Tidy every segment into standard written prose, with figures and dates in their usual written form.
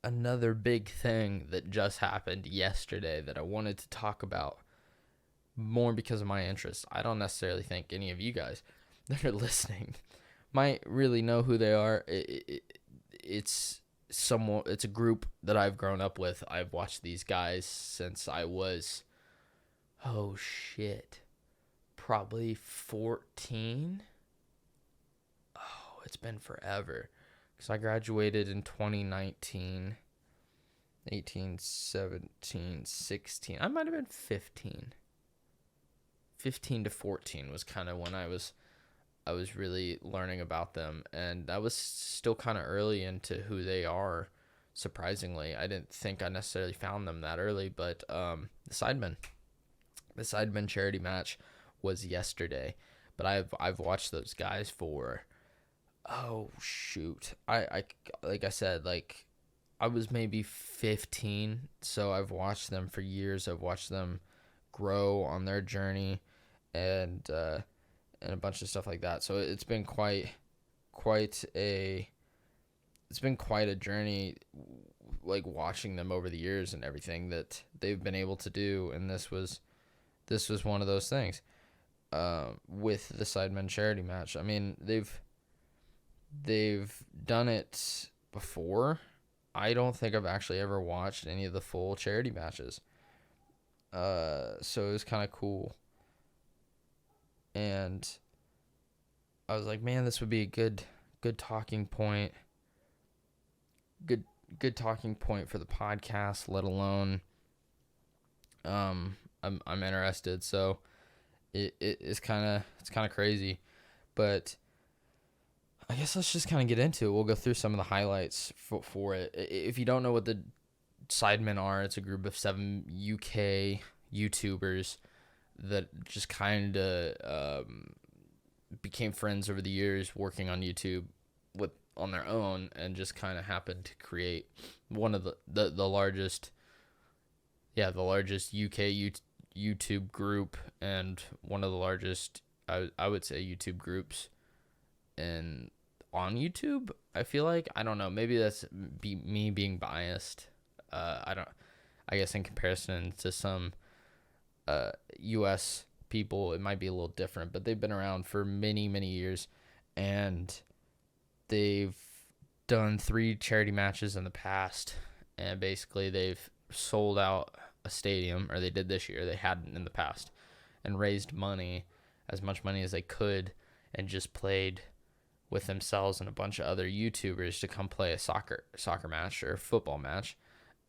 another big thing that just happened yesterday that I wanted to talk about more because of my interest. I don't necessarily think any of you guys that are listening might really know who they are. It's a group that I've grown up with. I've watched these guys since I was, oh shit, probably 14. Oh, it's been forever. Because I graduated in 2019, 18, 17, 16. I might have been 15. 15 to 14 was kind of when I was really learning about them. And I was still kind of early into who they are, surprisingly. I didn't think I necessarily found them that early, but the Sidemen Charity match was yesterday. But I've watched those guys for... Oh, shoot. I like I said, like, I was maybe 15, so I've watched them for years. I've watched them grow on their journey and a bunch of stuff like that. So it's been quite a journey, like, watching them over the years and everything that they've been able to do. And this was one of those things with the Sidemen Charity match. I mean, they've done it before. I don't think I've actually ever watched any of the full charity matches. So it was kind of cool. And I was like, man, this would be a good talking point. Good talking point for the podcast, let alone I'm interested. So it's kind of crazy, but I guess let's just kind of get into it. We'll go through some of the highlights for it. If you don't know what the Sidemen are, it's a group of 7 UK YouTubers that just kind of became friends over the years working on YouTube on their own, and just kind of happened to create one of the largest UK YouTube group, and one of the largest I would say YouTube groups on YouTube. I feel like, I don't know, maybe that's me being biased. I guess in comparison to some US people, it might be a little different, but they've been around for many, many years, and they've done 3 charity matches in the past, and basically they've sold out a stadium, or they did this year, they hadn't in the past, and raised money, as much money as they could, and just played with themselves and a bunch of other YouTubers to come play a soccer match or football match,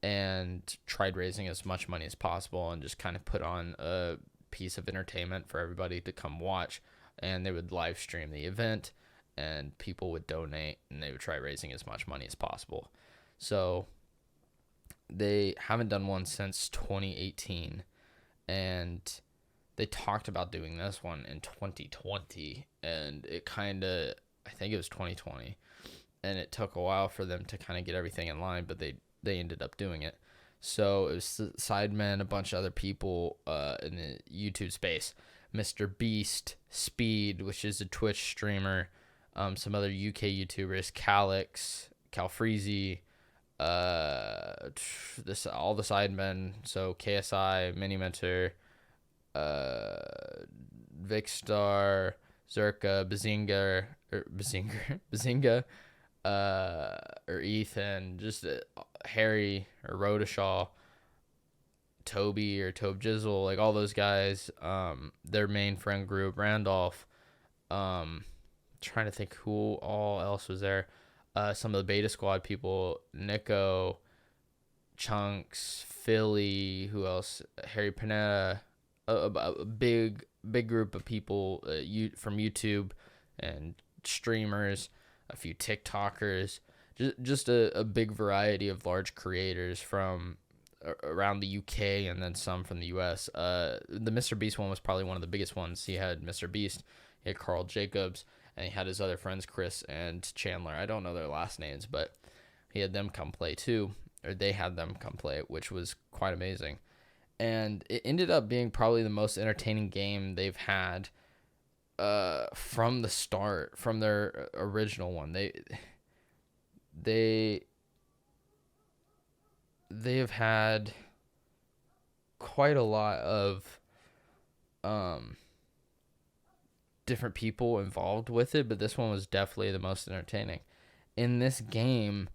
and tried raising as much money as possible, and just kind of put on a piece of entertainment for everybody to come watch. And they would live stream the event, and people would donate, and they would try raising as much money as possible. So they haven't done one since 2018, and they talked about doing this one in 2020, and I think it was 2020, and it took a while for them to kind of get everything in line, but they ended up doing it. So it was Sidemen, a bunch of other people in the YouTube space, Mr. Beast, Speed, which is a Twitch streamer, some other UK YouTubers, Calix, Calfreezy, all the Sidemen, so KSI, Mini Mentor, Vicstar, Zerka, Bazinga, or Ethan, just Harry or Rodashaw, Toby or Tobe Jizzle, like all those guys, their main friend group, Randolph, trying to think who all else was there, some of the Beta Squad people, Nico, Chunks, Philly, who else, Harry Panetta, a big group of people from YouTube and streamers, a few TikTokers, just a big variety of large creators from around the UK, and then some from the US. The Mr. Beast one was probably one of the biggest ones. He had Mr. Beast, he had Carl Jacobs, and he had his other friends, Chris and Chandler. I don't know their last names, but he had them come play too, or they had them come play, which was quite amazing. And it ended up being probably the most entertaining game they've had from the start, from their original one. They they have had quite a lot of different people involved with it, but this one was definitely the most entertaining. In this game,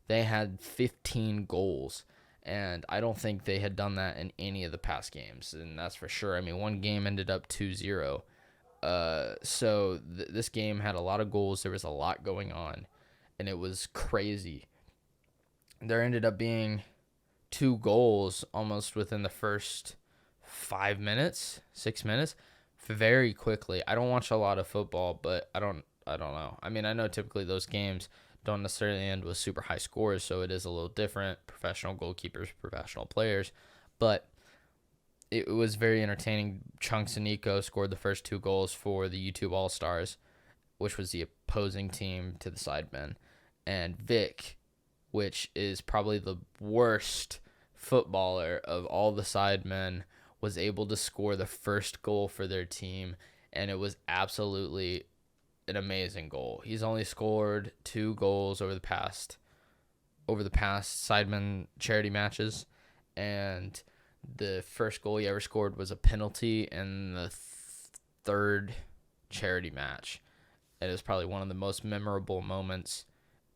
they had 15 goals, and I don't think they had done that in any of the past games, and that's for sure. I mean, one game ended up 2-0. So this game had a lot of goals. There was a lot going on, and it was crazy. There ended up being 2 goals almost within the first 5 minutes, 6 minutes, very quickly. I don't watch a lot of football, but I don't know. I mean, I know typically those games don't necessarily end with super high scores, so it is a little different. Professional goalkeepers, professional players, but it was very entertaining. Chunks and Nico scored the first 2 goals for the YouTube All-Stars, which was the opposing team to the Sidemen. And Vic, which is probably the worst footballer of all the Sidemen, was able to score the first goal for their team, and it was absolutely an amazing goal. He's only scored 2 goals over the past Sidemen Charity matches, and the first goal he ever scored was a penalty in the third charity match. It is probably one of the most memorable moments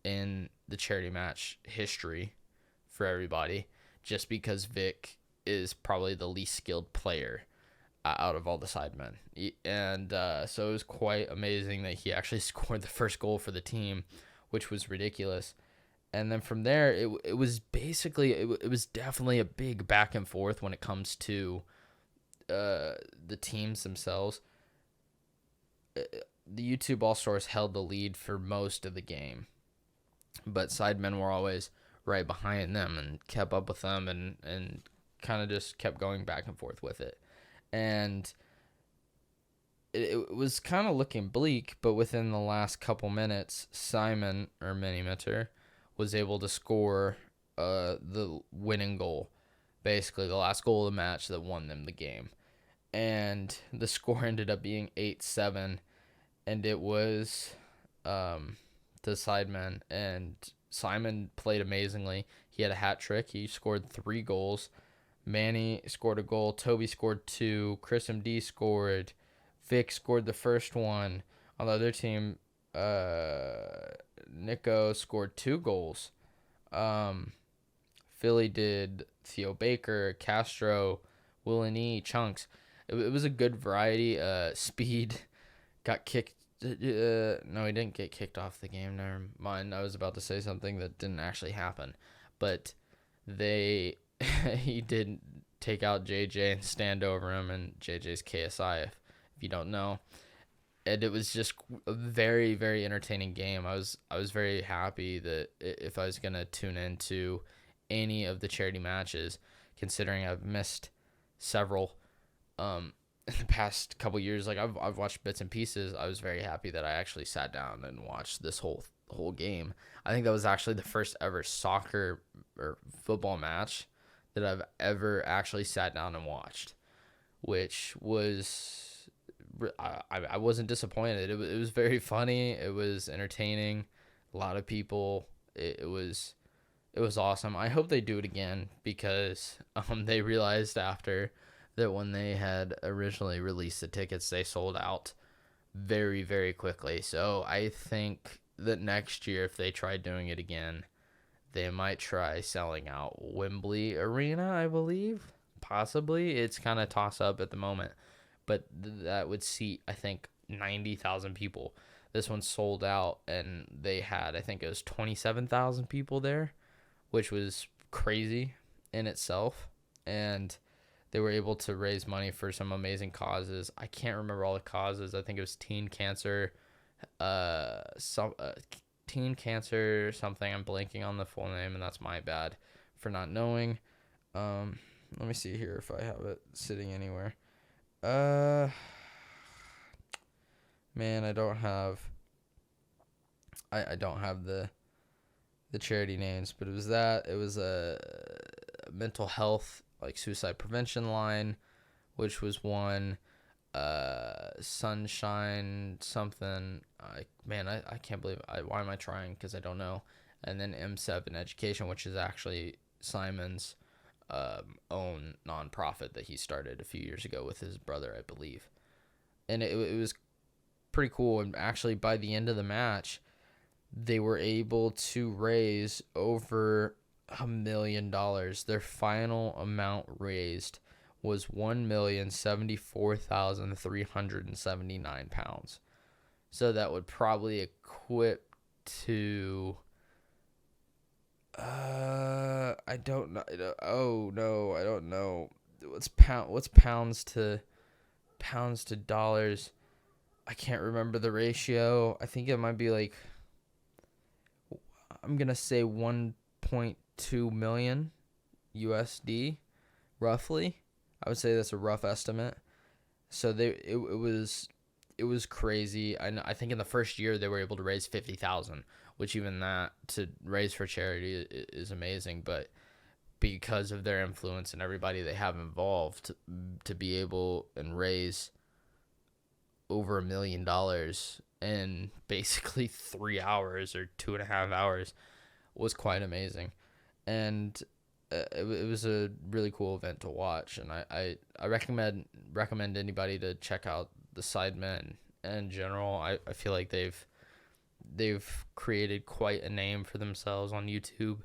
in the charity match history for everybody, just because Vic is probably the least skilled player out of all the Sidemen. And so it was quite amazing that he actually scored the first goal for the team, which was ridiculous. And then from there, it was basically, it was definitely a big back and forth when it comes to the teams themselves. The YouTube All-Stars held the lead for most of the game, but Sidemen were always right behind them and kept up with them and kind of just kept going back and forth with it. And it was kind of looking bleak, but within the last couple minutes, Simon, or Minimeter, was able to score the winning goal, basically the last goal of the match that won them the game. And the score ended up being 8-7, and it was the Sidemen. And Simon played amazingly. He had a hat trick. He scored 3 goals. Manny scored a goal. Toby scored 2. Chris MD scored. Vic scored the first one. On the other team, Nico scored 2 goals. Philly did Theo Baker, Castro, Willany, Chunks. It was a good variety. Speed got kicked. No, he didn't get kicked off the game. Never mind. I was about to say something that didn't actually happen. But he did take out JJ and stand over him, and JJ's KSI, if you don't know. And it was just a very, very entertaining game. I was very happy that if I was going to tune into any of the charity matches, considering I've missed several in the past couple years. Like I've watched bits and pieces. I was very happy that I actually sat down and watched this whole game. I think that was actually the first ever soccer or football match that I've ever actually sat down and watched, which was... I wasn't disappointed. It was very funny. It was entertaining. A lot of people. It was awesome. I hope they do it again, because they realized after that when they had originally released the tickets, they sold out very, very quickly. So I think that next year, if they try doing it again, they might try selling out Wembley Arena, I believe. Possibly. It's kind of toss up at the moment. But that would seat, I think, 90,000 people. This one sold out, and they had, I think it was 27,000 people there, which was crazy in itself. And they were able to raise money for some amazing causes. I can't remember all the causes. I think it was teen cancer, teen cancer something. I'm blanking on the full name, and that's my bad for not knowing. Let me see here if I have it sitting anywhere. Man, I don't have the charity names, but it was a mental health, like suicide prevention line, which was one. Sunshine something. I can't believe why am I trying, because I don't know. And then M7 education, which is actually Simon's own nonprofit that he started a few years ago with his brother, I believe. And it was pretty cool. And actually, by the end of the match, they were able to raise over $1 million. Their final amount raised was £1,074,379. So that would probably equip to I don't know. Oh no, I don't know. What's pounds to dollars? I can't remember the ratio. I think it might be like, I'm gonna say 1.2 million USD, roughly. I would say that's a rough estimate. So it was crazy. I think in the first year they were able to raise 50,000, which even that to raise for charity is amazing. But because of their influence and everybody they have involved, to be able and raise over $1 million in basically 3 hours or 2.5 hours was quite amazing. And it was a really cool event to watch, and I recommend anybody to check out the Sidemen in general. I feel like they've created quite a name for themselves on YouTube,